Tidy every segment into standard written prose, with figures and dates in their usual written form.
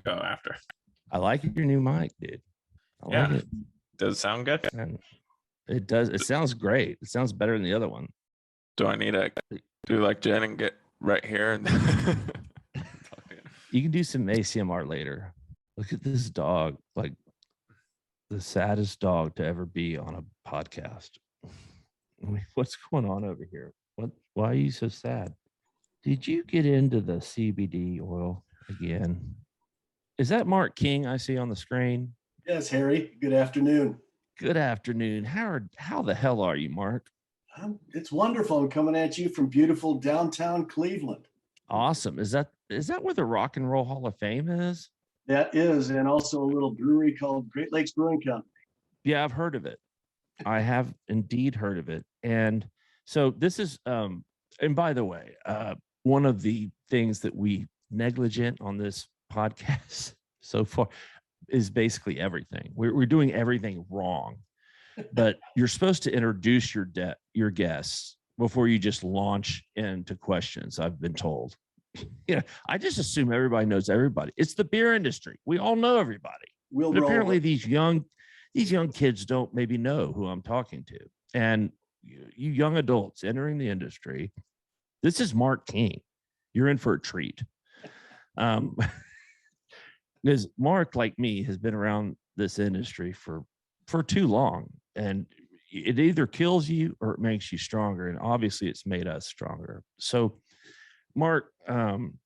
go after. I like your new mic, dude. I like it. Does it sound good? And it does. It sounds great. It sounds better than the other one. Do I need to do like Jen and get right here? You can do some ACMR later. Look at this dog, like the saddest dog to ever be on a podcast. What's going on over here? Why are you so sad? Did you get into the CBD oil again? Is that Mark King I see on the screen? Yes, Harry. Good afternoon. Good afternoon. How the hell are you, Mark? It's wonderful. I'm coming at you from beautiful downtown Cleveland. Awesome. Is that where the Rock and Roll Hall of Fame is? That is, and also a little brewery called Great Lakes Brewing Company. Yeah, I've heard of it. I have indeed heard of it. And so this is, and by the way, one of the things that we negligent on this podcast so far is basically everything. We're doing everything wrong, but you're supposed to introduce your guests before you just launch into questions. I've been told. I just assume everybody knows everybody. It's the beer industry. We all know everybody. But apparently these young kids don't maybe know who I'm talking to. And you young adults entering the industry, this is Mark King. You're in for a treat. Because Mark, like me, has been around this industry for too long, and it either kills you or it makes you stronger. And obviously it's made us stronger. So Mark,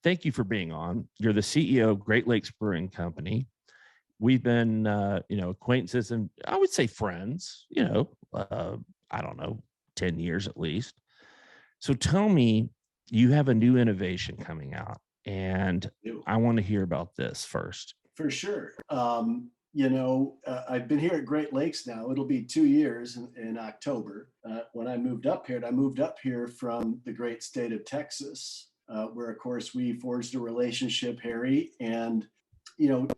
thank you for being on. You're the CEO of Great Lakes Brewing Company. We've been, acquaintances and I would say friends, I don't know, 10 years at least. So tell me, you have a new innovation coming out, and I want to hear about this first. For sure. I've been here at Great Lakes now. It'll be 2 years in October. When I moved up here, and I moved up here from the great state of Texas, where, of course, we forged a relationship, Harry. And,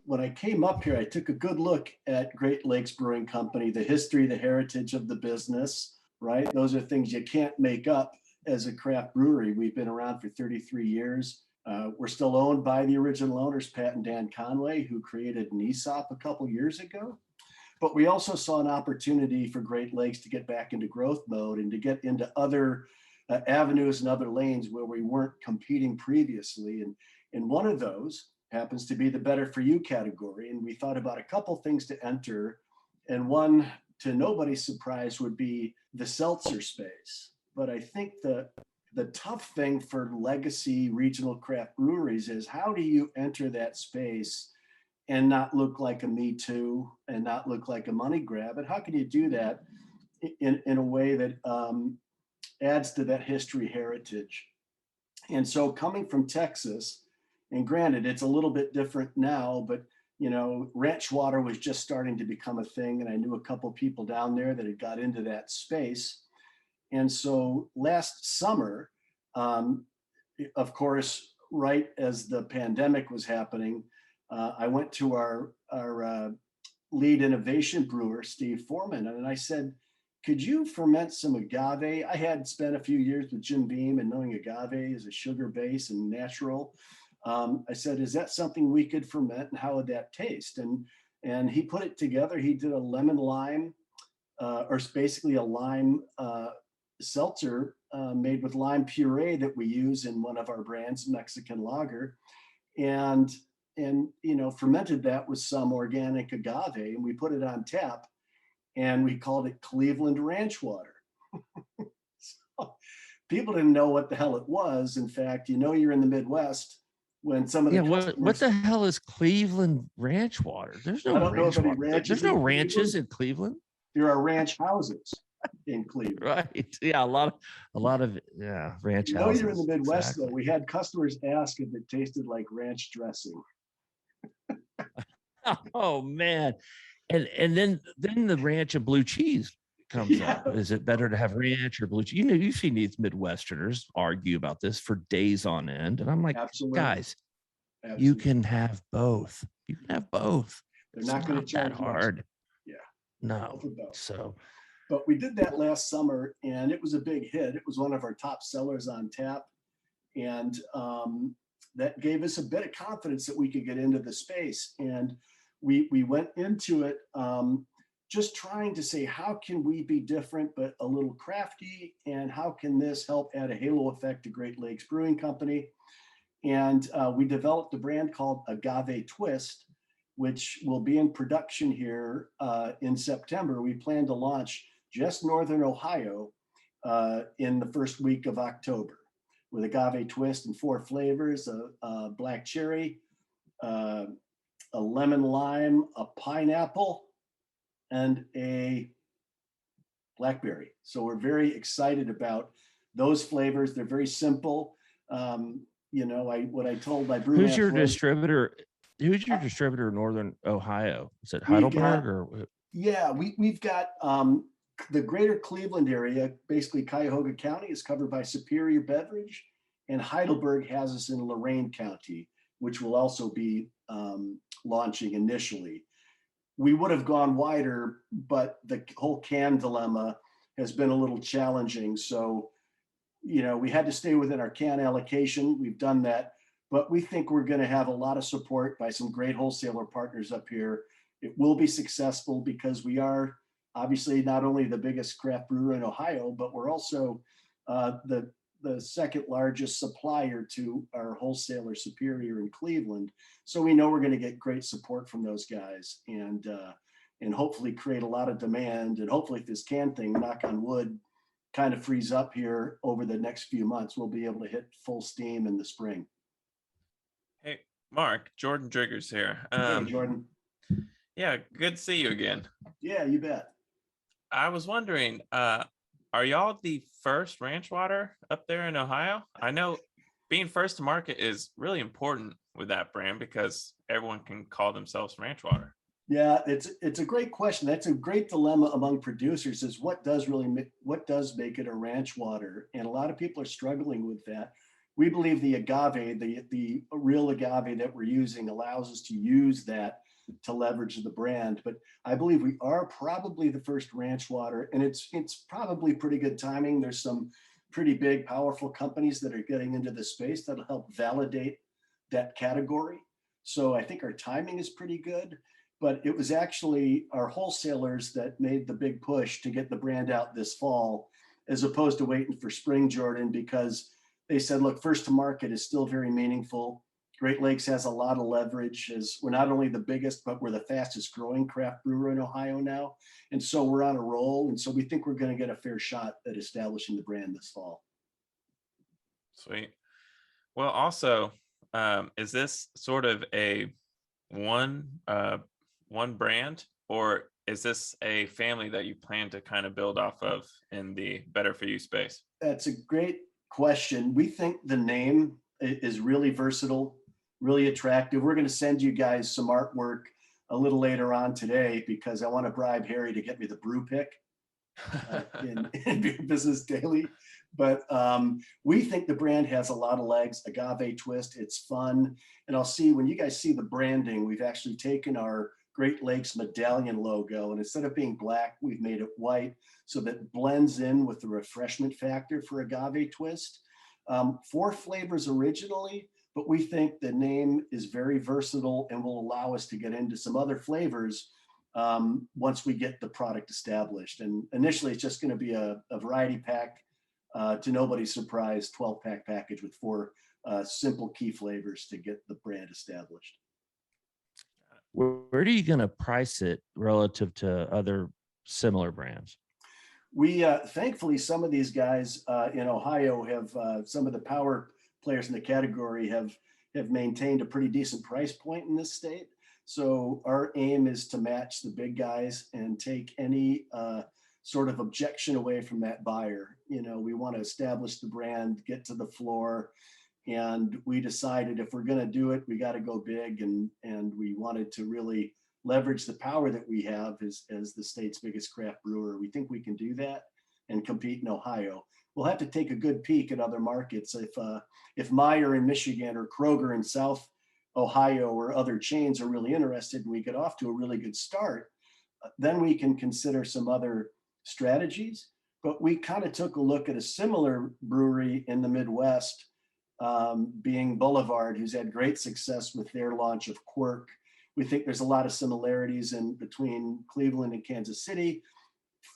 when I came up here, I took a good look at Great Lakes Brewing Company, the history, the heritage of the business, right? Those are things you can't make up as a craft brewery. We've been around for 33 years. We're still owned by the original owners, Pat and Dan Conway, who created an ESOP a couple years ago. But we also saw an opportunity for Great Lakes to get back into growth mode and to get into other avenues and other lanes where we weren't competing previously. And one of those happens to be the better for you category. And we thought about a couple things to enter. And one, to nobody's surprise, would be the seltzer space. But I think the tough thing for legacy regional craft breweries is, how do you enter that space and not look like a Me Too and not look like a money grab? And how can you do that in a way that adds to that history heritage? And so coming from Texas, and granted, it's a little bit different now, but ranch water was just starting to become a thing. And I knew a couple people down there that had got into that space. And so last summer, of course, right as the pandemic was happening, I went to our lead innovation brewer, Steve Foreman, and I said, could you ferment some agave? I had spent a few years with Jim Beam and knowing agave is a sugar base and natural. I said, is that something we could ferment, and how would that taste? And he put it together. He did a lemon lime, or basically a lime seltzer made with lime puree that we use in one of our brands, Mexican lager, and fermented that with some organic agave, and we put it on tap, and we called it Cleveland Ranch Water. So people didn't know what the hell it was. In fact, you're in the Midwest when some of the what the hell is Cleveland Ranch Water? There's no ranch water. There's no ranches in Cleveland. There are ranch houses in Cleveland. Right. Yeah, a lot of ranch houses. You're in the Midwest, exactly. Though. We had customers ask if it tasted like ranch dressing. Oh man. And then the ranch and blue cheese comes up. Is it better to have ranch or blue cheese? You've seen these Midwesterners argue about this for days on end. And I'm like, absolutely. Guys, absolutely. You can have both. You can have both. They're not going to charge that hard. Much. Yeah. No. So. But we did that last summer, and it was a big hit. It was one of our top sellers on tap. And that gave us a bit of confidence that we could get into the space. And we went into it just trying to say, how can we be different but a little crafty, and how can this help add a halo effect to Great Lakes Brewing Company? And we developed a brand called Agave Twist, which will be in production here in September. We plan to launch just northern Ohio in the first week of October, with agave twist in 4 flavors: a black cherry, a lemon lime, a pineapple, and a blackberry. So we're very excited about those flavors. They're very simple. What I told my brewmaster. Who's your distributor? Who's your distributor in Northern Ohio? Is it Heidelberg or? Yeah, we've got the greater Cleveland area, basically Cuyahoga County, is covered by Superior Beverage, and Heidelberg has us in Lorain County, which will also be launching initially. We would have gone wider, but the whole can dilemma has been a little challenging. So, we had to stay within our can allocation. We've done that, but we think we're going to have a lot of support by some great wholesaler partners up here. It will be successful because we are obviously not only the biggest craft brewer in Ohio, but we're also the second largest supplier to our wholesaler Superior in Cleveland. So we know we're going to get great support from those guys, and hopefully create a lot of demand. And hopefully if this can thing, knock on wood, kind of frees up here over the next few months, we'll be able to hit full steam in the spring. Hey, Mark, Jordan Driggers here. Hey, Jordan. Yeah, good to see you again. Yeah, you bet. I was wondering, are y'all the first ranch water up there in Ohio? I know being first to market is really important with that brand because everyone can call themselves ranch water. Yeah, it's a great question. That's a great dilemma among producers, is what does make it a ranch water? And a lot of people are struggling with that. We believe the agave, the real agave that we're using, allows us to use that to leverage the brand. But I believe we are probably the first ranch water, and it's probably pretty good timing. There's some pretty big, powerful companies that are getting into the space that'll help validate that category. So I think our timing is pretty good. But it was actually our wholesalers that made the big push to get the brand out this fall, as opposed to waiting for spring, Jordan, because they said, look, first to market is still very meaningful. Great Lakes has a lot of leverage, as we're not only the biggest, but we're the fastest growing craft brewer in Ohio now. And so we're on a roll. And so we think we're going to get a fair shot at establishing the brand this fall. Sweet. Well, also, is this sort of a one brand, or is this a family that you plan to kind of build off of in the better for you space? That's a great question. We think the name is really versatile, really attractive. We're going to send you guys some artwork a little later on today, because I want to bribe Harry to get me the brew pick in Beer Business Daily. But we think the brand has a lot of legs. Agave Twist, it's fun. And I'll see, when you guys see the branding, we've actually taken our Great Lakes medallion logo, and instead of being black, we've made it white, so that it blends in with the refreshment factor for Agave Twist. 4 flavors originally, but we think the name is very versatile and will allow us to get into some other flavors once we get the product established. And initially, it's just going to be a variety pack, to nobody's surprise, 12-pack package with 4 simple key flavors to get the brand established. Where are you going to price it relative to other similar brands? We thankfully, some of these guys in Ohio have some of the power players in the category have maintained a pretty decent price point in this state. So our aim is to match the big guys and take any sort of objection away from that buyer. We want to establish the brand, get to the floor. And we decided if we're going to do it, we got to go big. And we wanted to really leverage the power that we have as the state's biggest craft brewer. We think we can do that and compete in Ohio. We'll have to take a good peek at other markets. If Meijer in Michigan or Kroger in South Ohio or other chains are really interested and we get off to a really good start, then we can consider some other strategies. But we kind of took a look at a similar brewery in the Midwest being Boulevard, who's had great success with their launch of Quirk. We think there's a lot of similarities in between Cleveland and Kansas City,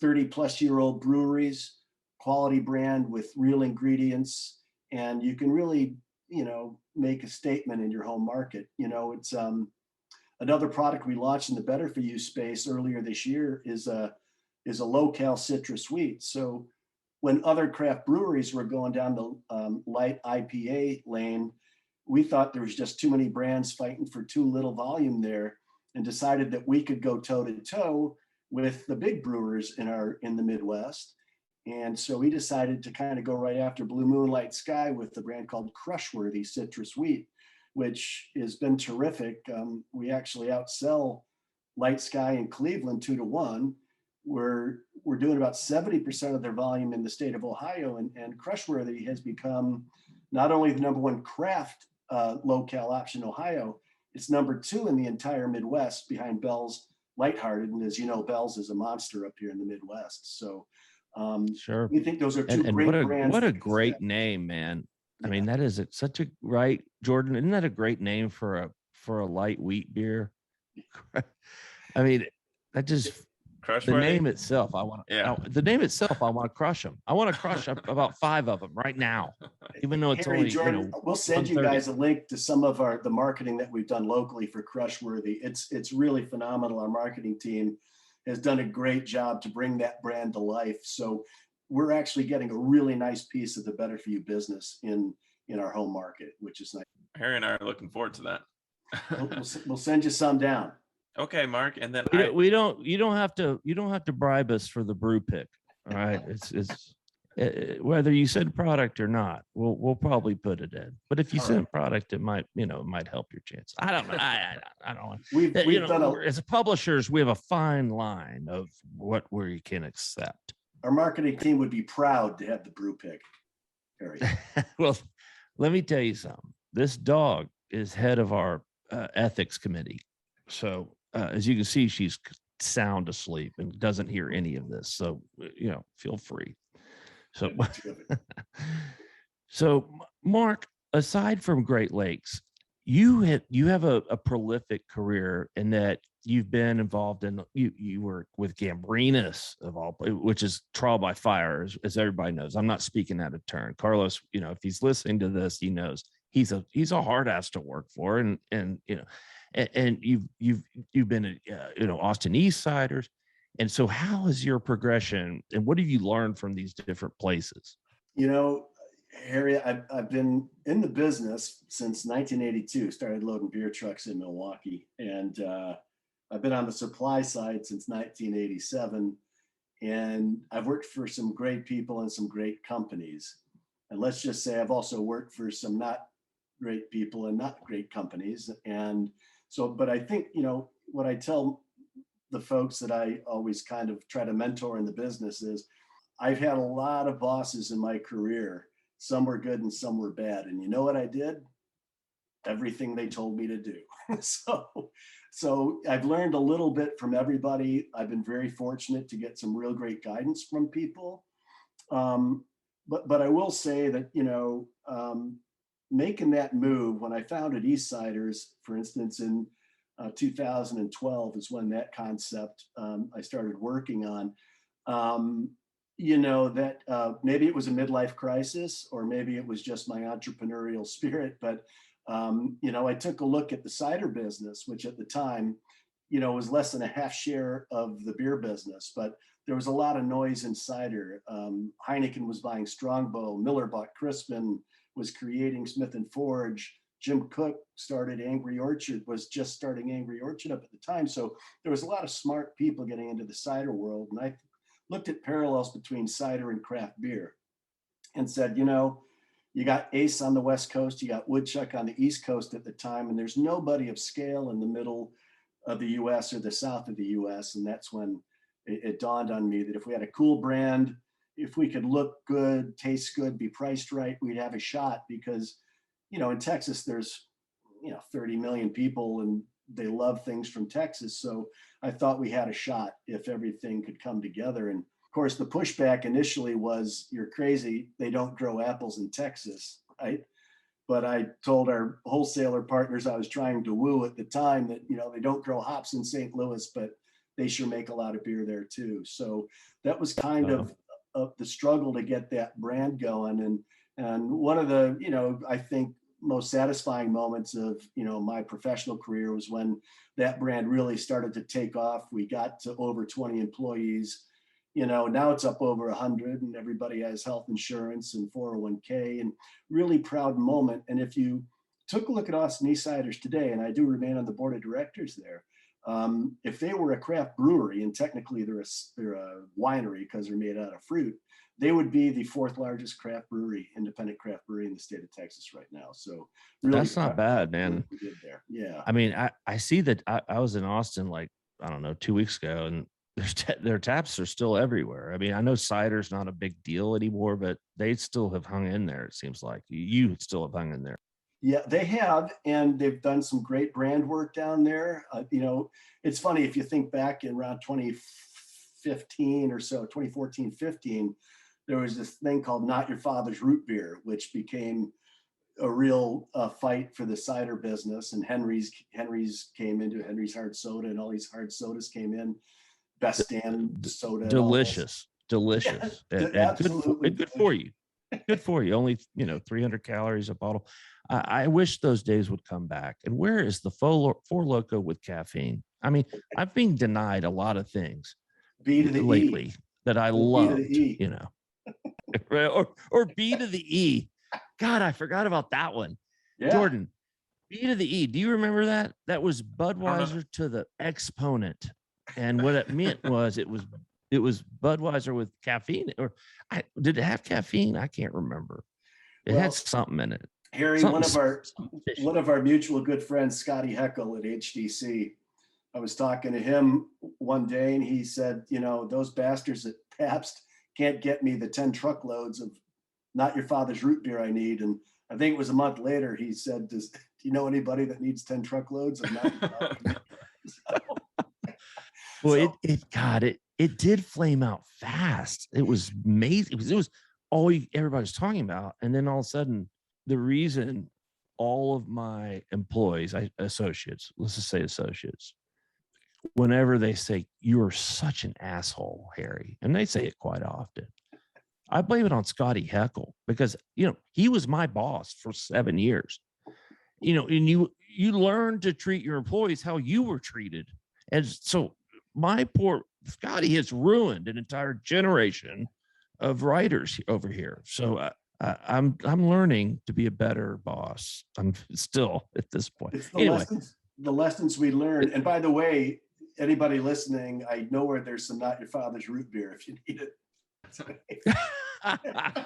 30-plus-year-old breweries, quality brand with real ingredients, and you can really, make a statement in your home market. It's another product we launched in the better for you space earlier this year is a low-cal citrus wheat. So when other craft breweries were going down the light IPA lane, we thought there was just too many brands fighting for too little volume there, and decided that we could go toe to toe with the big brewers in the Midwest. And so we decided to kind of go right after Blue Moon Light Sky with the brand called Crushworthy Citrus Wheat, which has been terrific. We actually outsell Light Sky in Cleveland 2-1. We're doing about 70% of their volume in the state of Ohio, and Crushworthy has become not only the #1 craft low-cal option in Ohio, it's #2 in the entire Midwest behind Bell's Lighthearted. And as you know, Bell's is a monster up here in the Midwest. So Sure. we think those are two And great what a brands. what a great name, man. I mean, that is such a right, Jordan. Isn't that a great name for a light wheat beer? I mean, that just the Crushworthy. name itself. I want to crush them. I want to crush about 5 of them right now, even though it's Harry, only Jordan, we'll send you 1:30. guys a link to some of the marketing that we've done locally for Crushworthy. It's really phenomenal. Our marketing team has done a great job to bring that brand to life. So we're actually getting a really nice piece of the better for you business in our home market, which is nice. Harry and I are looking forward to that. We'll send you some down. Okay, Mark, and then You don't have to bribe us for the brew pick. All right, it's whether you send product or not, we'll probably put it in. But if you send product, it might help your chance. I don't know. I don't know. We've done as publishers, we have a fine line of what we can accept. Our marketing team would be proud to have the brew pick, Harry. Well, let me tell you something. This dog is head of our ethics committee. So as you can see, she's sound asleep and doesn't hear any of this. So, feel free. So, so Mark, aside from Great Lakes, you have a prolific career in that you've been involved in, you work with Gambrinus of all, which is trial by fire, as everybody knows. I'm not speaking out of turn. Carlos, if he's listening to this, he knows he's a hard ass to work for. And you've been at, Austin East Ciders. And so how is your progression and what have you learned from these different places? Harry, I've been in the business since 1982, started loading beer trucks in Milwaukee. And I've been on the supply side since 1987. And I've worked for some great people and some great companies. And let's just say I've also worked for some not great people and not great companies. And so, but I think, what I tell the folks that I always kind of try to mentor in the business is I've had a lot of bosses in my career. Some were good and some were bad. And you know what I did? Everything they told me to do. So I've learned a little bit from everybody. I've been very fortunate to get some real great guidance from people. But I will say that, making that move when I founded East Ciders, for instance, in 2012 is when that concept I started working on. That maybe it was a midlife crisis or maybe it was just my entrepreneurial spirit, but I took a look at the cider business, which at the time, was less than a half share of the beer business, but there was a lot of noise in cider. Heineken was buying Strongbow, Miller bought Crispin, was creating Smith and Forge. Jim Cook started Angry Orchard, was just starting Angry Orchard up at the time. So there was a lot of smart people getting into the cider world. And I looked at parallels between cider and craft beer and said, you got Ace on the West Coast, you got Woodchuck on the East Coast at the time, and there's nobody of scale in the middle of the US or the south of the US. And that's when it dawned on me that if we had a cool brand, if we could look good, taste good, be priced right, we'd have a shot because, in Texas, there's, 30 million people and they love things from Texas. So I thought we had a shot if everything could come together. And of course, the pushback initially was, you're crazy. They don't grow apples in Texas, right? But I told our wholesaler partners I was trying to woo at the time that, they don't grow hops in St. Louis, but they sure make a lot of beer there too. So that was kind of the struggle to get that brand going. And one of the, I think most satisfying moments of, my professional career was when that brand really started to take off. We got to over 20 employees. Now it's up over 100 and everybody has health insurance and 401k, and really proud moment. And if you took a look at Austin East Ciders today, and I do remain on the board of directors there, if they were a craft brewery, and technically they're a winery because they're made out of fruit, they would be the fourth largest craft brewery, independent craft brewery in the state of Texas right now. So really that's not bad, man. We did there. Yeah. I mean, I see that I was in Austin, like, I don't know, 2 weeks ago, and their taps are still everywhere. I mean, I know cider's not a big deal anymore, but they still have hung in there. It seems like you still have hung in there. Yeah, they have, and they've done some great brand work down there. It's funny if you think back in around 2015 or so, 2014, 15, there was this thing called Not Your Father's Root Beer, which became a real fight for the cider business. And Henry's came into Henry's hard soda, and all these hard sodas came in. Best damn soda. Delicious. Yeah, and absolutely good for you. Good for you. Only 300 calories a bottle. I wish those days would come back. And where is the Four Loko with caffeine? I mean, I've been denied a lot of things lately that I loved, or B to the E. God, I forgot about that one. Yeah. Jordan, B to the E. Do you remember that? That was Budweiser to the exponent. And what it meant was it was Budweiser with caffeine, or did it have caffeine? I can't remember. It had something in it. Harry, one of our mutual good friends, Scotty Heckel at HDC, I was talking to him one day, and he said, those bastards at Pabst can't get me the 10 truckloads of Not Your Father's Root Beer I need. And I think it was a month later, he said, do you know anybody that needs 10 truckloads of Not Your Father's Root Beer? Well, it did flame out fast. It was amazing. It was all everybody was talking about. And then all of a sudden, the reason all of my employees, associates, let's just say associates, whenever they say, "You are such an asshole, Harry," and they say it quite often, I blame it on Scotty Heckel, because, he was my boss for 7 years, and you learn to treat your employees how you were treated. And so my poor Scotty has ruined an entire generation of writers over here. So I'm learning to be a better boss. I'm still at this point. It's the lessons we learned. And by the way, anybody listening, I know where there's some Not Your Father's Root Beer if you need it.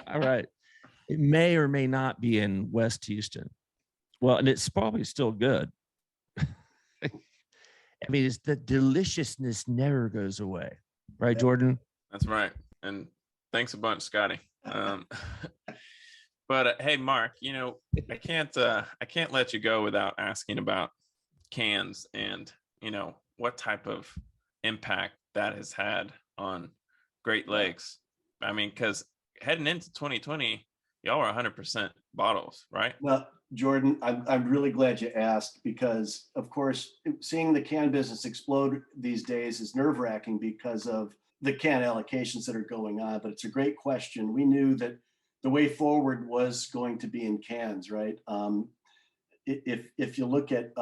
All right. It may or may not be in West Houston. Well, and it's probably still good. I mean, it's the deliciousness never goes away, right, Jordan? That's right. And thanks a bunch, Scotty. But hey, Mark, I can't let you go without asking about cans and what type of impact that has had on Great Lakes. I mean, because heading into 2020, y'all are 100% bottles, right? Well, Jordan, I'm really glad you asked, because, of course, seeing the can business explode these days is nerve-wracking because of the can allocations that are going on. But it's a great question. We knew that the way forward was going to be in cans, right? If you look at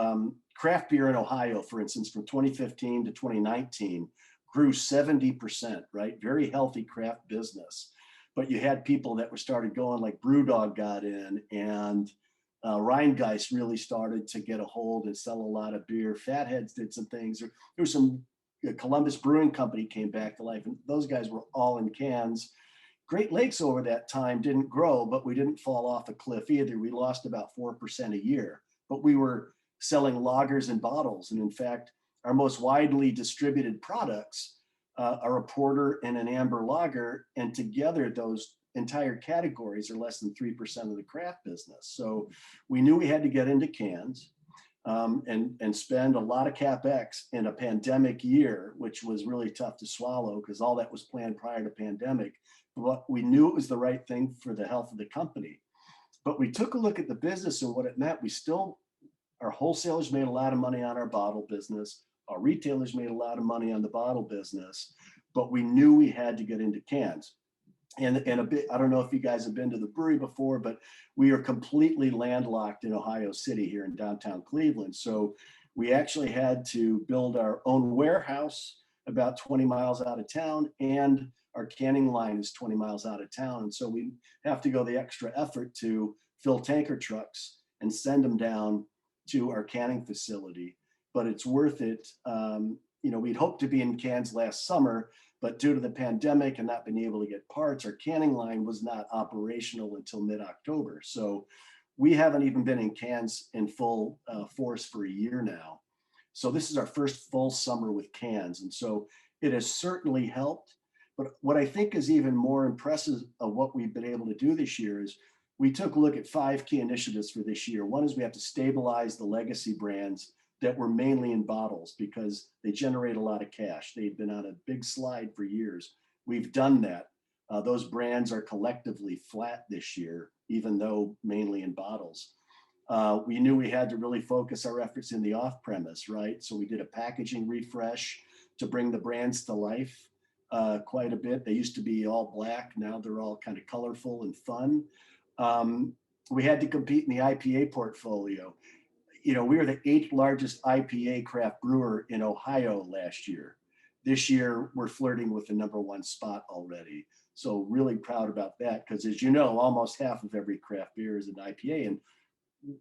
craft beer in Ohio, for instance, from 2015 to 2019, grew 70%, right? Very healthy craft business. But you had people that were started going, like Brewdog got in, and Rheingeist really started to get a hold and sell a lot of beer. Fatheads did some things. There was some Columbus Brewing Company came back to life, and those guys were all in cans. Great Lakes over that time didn't grow, but we didn't fall off a cliff either. We lost about 4% a year, but we were selling lagers and bottles. And in fact, our most widely distributed products are a porter and an amber lager, and together those entire categories are less than 3% of the craft business. So we knew we had to get into cans and spend a lot of CapEx in a pandemic year, which was really tough to swallow because all that was planned prior to pandemic. But we knew it was the right thing for the health of the company. But we took a look at the business and what it meant. Our wholesalers made a lot of money on our bottle business. Our retailers made a lot of money on the bottle business, but we knew we had to get into cans. And a bit, I don't know if you guys have been to the brewery before, but we are completely landlocked in Ohio City here in downtown Cleveland. So we actually had to build our own warehouse about 20 miles out of town, and our canning line is 20 miles out of town. And so we have to go the extra effort to fill tanker trucks and send them down to our canning facility. But it's worth it. We'd hoped to be in cans last summer, but due to the pandemic and not being able to get parts, our canning line was not operational until mid-October. So we haven't even been in cans in full force for a year now. So this is our first full summer with cans. And so it has certainly helped. But what I think is even more impressive of what we've been able to do this year is we took a look at 5 key initiatives for this year. One is we have to stabilize the legacy brands that were mainly in bottles because they generate a lot of cash. They've been on a big slide for years. We've done that. Those brands are collectively flat this year, even though mainly in bottles. We knew we had to really focus our efforts in the off-premise, right? So we did a packaging refresh to bring the brands to life quite a bit. They used to be all black. Now they're all kind of colorful and fun. We had to compete in the IPA portfolio. We were the 8th largest IPA craft brewer in Ohio last year. This year, we're flirting with the #1 spot already. So really proud about that because, as you know, almost half of every craft beer is an IPA. And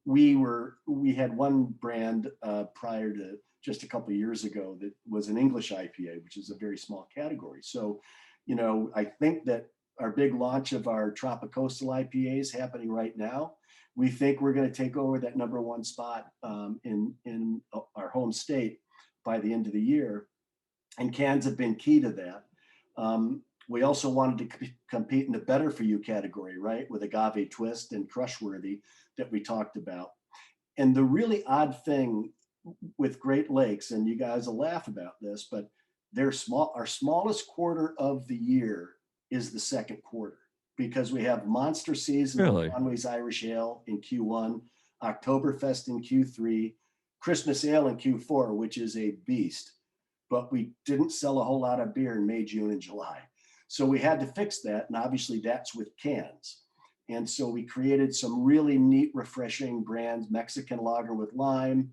we had one brand prior to just a couple of years ago that was an English IPA, which is a very small category. So, I think that our big launch of our Tropicoastal IPA is happening right now. We think we're going to take over that #1 spot in our home state by the end of the year. And cans have been key to that. We also wanted to compete in the better for you category, right? With Agave Twist and Crushworthy that we talked about. And the really odd thing with Great Lakes, and you guys will laugh about this, but our smallest quarter of the year is the second quarter because we have Monster Season, Really? Conway's Irish Ale in Q1, Oktoberfest in Q3, Christmas Ale in Q4, which is a beast. But we didn't sell a whole lot of beer in May, June, and July. So we had to fix that. And obviously that's with cans. And so we created some really neat, refreshing brands, Mexican Lager with Lime,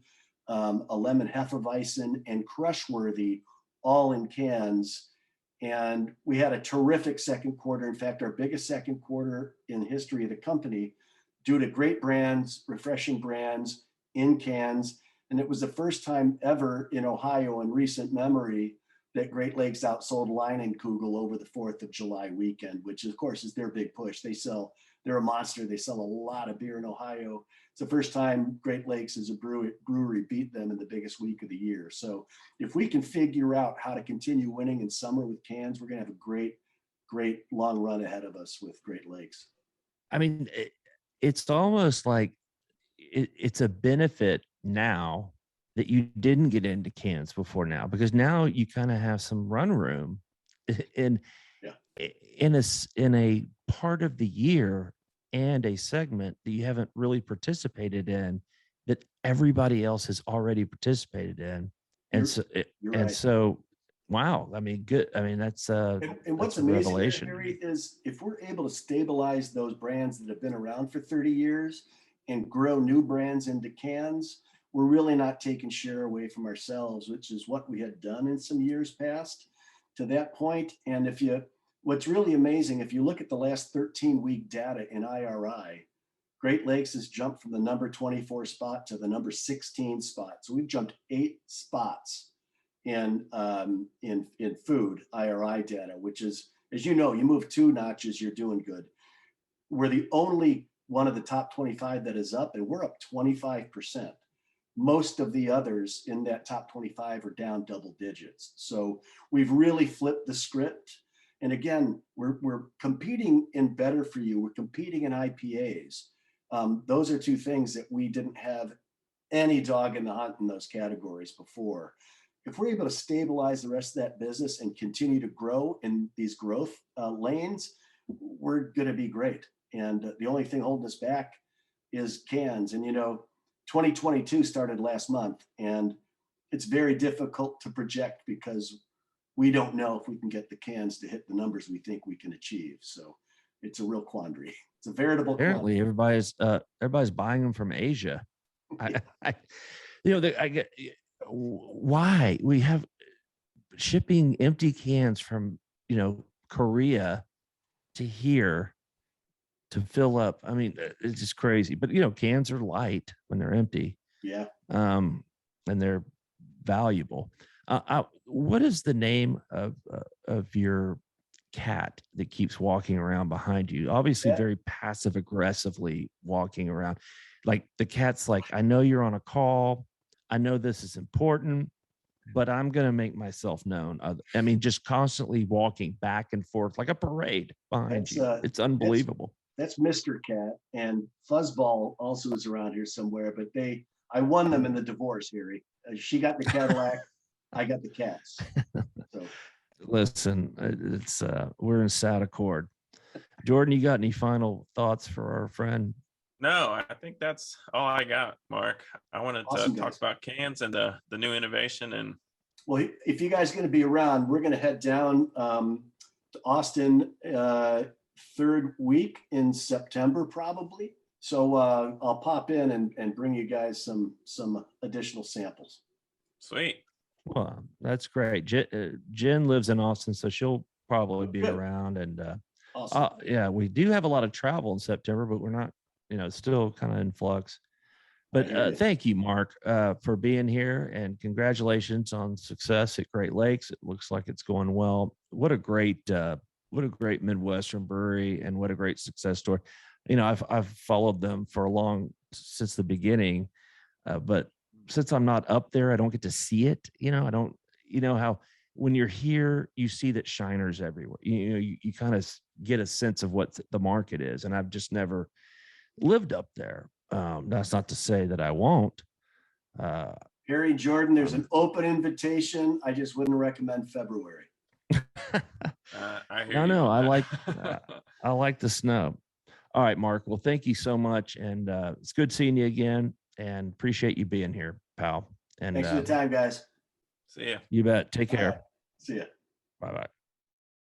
a Lemon Hefeweizen, and Crushworthy, all in cans. And we had a terrific second quarter. In fact, our biggest second quarter in the history of the company due to great brands, refreshing brands in cans. And it was the first time ever in Ohio in recent memory that Great Lakes outsold Leinenkugel over the 4th of July weekend, which of course is their big push. They're a monster. They sell a lot of beer in Ohio. It's the first time Great Lakes as a brewery beat them in the biggest week of the year. So if we can figure out how to continue winning in summer with cans, we're going to have a great, great long run ahead of us with Great Lakes. I mean, it's almost like it's a benefit now that you didn't get into cans before now, because now you kind of have some run room in a part of the year and a segment that you haven't really participated in that everybody else has already participated in. And so wow, I mean, good. I mean, that's and what's that's a amazing, revelation. Harry, is if we're able to stabilize those brands that have been around for 30 years and grow new brands into cans, we're really not taking share away from ourselves, which is what we had done in some years past to that point. And what's really amazing, if you look at the last 13-week data in IRI, Great Lakes has jumped from the number 24 spot to the number 16 spot. So we've jumped 8 spots in food IRI data, which is, as you know, you move 2 notches, you're doing good. We're the only one of the top 25 that is up, and we're up 25%. Most of the others in that top 25 are down double digits. So we've really flipped the script. And again, we're competing in better for you. We're competing in IPAs. Those are 2 things that we didn't have any dog in the hunt in those categories before. If we're able to stabilize the rest of that business and continue to grow in these growth lanes, we're going to be great. And the only thing holding us back is cans. And, 2022 started last month, and it's very difficult to project because we don't know if we can get the cans to hit the numbers we think we can achieve. So it's a real quandary. It's a veritable Apparently, quandary. everybody's buying them from Asia. Yeah. I get why we have shipping empty cans from Korea to here to fill up. I mean, it's just crazy. But cans are light when they're empty. Yeah. And they're valuable. What is the name of your cat that keeps walking around behind you? Obviously, Yeah. very passive aggressively walking around. Like the cat's like, I know you're on a call. I know this is important, but I'm going to make myself known. I mean, just constantly walking back and forth like a parade behind you. It's unbelievable. That's Mr. Cat, and Fuzzball also is around here somewhere, but I won them in the divorce, Harry. She got the Cadillac, I got the cats. So listen, we're in sad accord. Jordan, you got any final thoughts for our friend? No, I think that's all I got, Mark. I wanted Awesome, to talk guys. about cans and the new innovation. And well, if you guys are going to be around, we're going to head down to Austin third week in September, probably. So I'll pop in and bring you guys some additional samples. sweet. Well, that's great. Jen lives in Austin, so she'll probably be Good. around. And Awesome. yeah, we do have a lot of travel in September, but we're not, still kind of in flux. But thank you, Mark, for being here, and congratulations on success at Great Lakes. It looks like it's going well. What a great Midwestern brewery, and what a great success story. I've followed them since the beginning, but since I'm not up there, I don't get to see it. I don't. How when you're here, you see that shiners everywhere. You kind of get a sense of what the market is, and I've just never lived up there. That's not to say that I won't. Harry, Jordan, there's an open invitation. I just wouldn't recommend February. I hear you. No, on I that. I like the snow. All right, Mark. Well, thank you so much, and it's good seeing you again, and appreciate you being here, pal. And Thanks for the time, guys. See ya. you bet. Take care. All right. See ya. Bye bye.